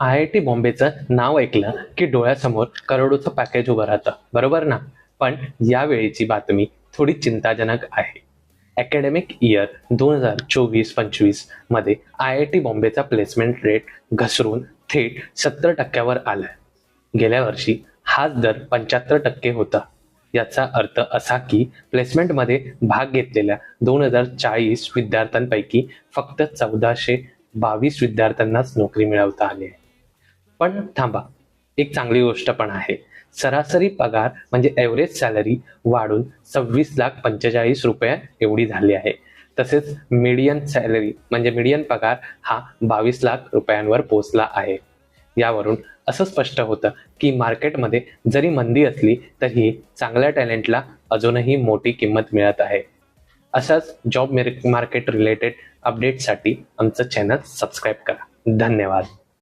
IIT बॉम्बेचं नाव ऐकलं की डोळ्यासमोर करोडोचं पॅकेज उभं राहतं, बरोबर ना? पण यावेळीची बातमी थोडी चिंताजनक आहे. अकॅडमिक इयर 2024-25 मध्ये IIT बॉम्बेचा प्लेसमेंट रेट घसरून थेट 70% आलाय. गेल्या वर्षी हाच दर 75% होता. याचा अर्थ असा की प्लेसमेंटमध्ये भाग घेतलेल्या 2040 विद्यार्थ्यांपैकी फक्त 1422 विद्यार्थ्यांनाच नोकरी मिळवता आली आहे. पण थांबा, एक चांगली गोष्ट पण आहे. सरासरी पगार म्हणजे एव्हरेज सॅलरी वाढून 26,45,00,000 एवढी झाली आहे. तसेच मीडियन सॅलरी म्हणजे मीडियन पगार हा 22,00,000 पोहोचला आहे. यावरून असं स्पष्ट होतं की मार्केटमध्ये जरी मंदी असली तरीही चांगल्या टॅलेंटला अजूनही मोठी किंमत मिळत आहे. अशाच जॉब मार्केट रिलेटेड अपडेटसाठी आमचं चॅनल सबस्क्राईब करा. धन्यवाद.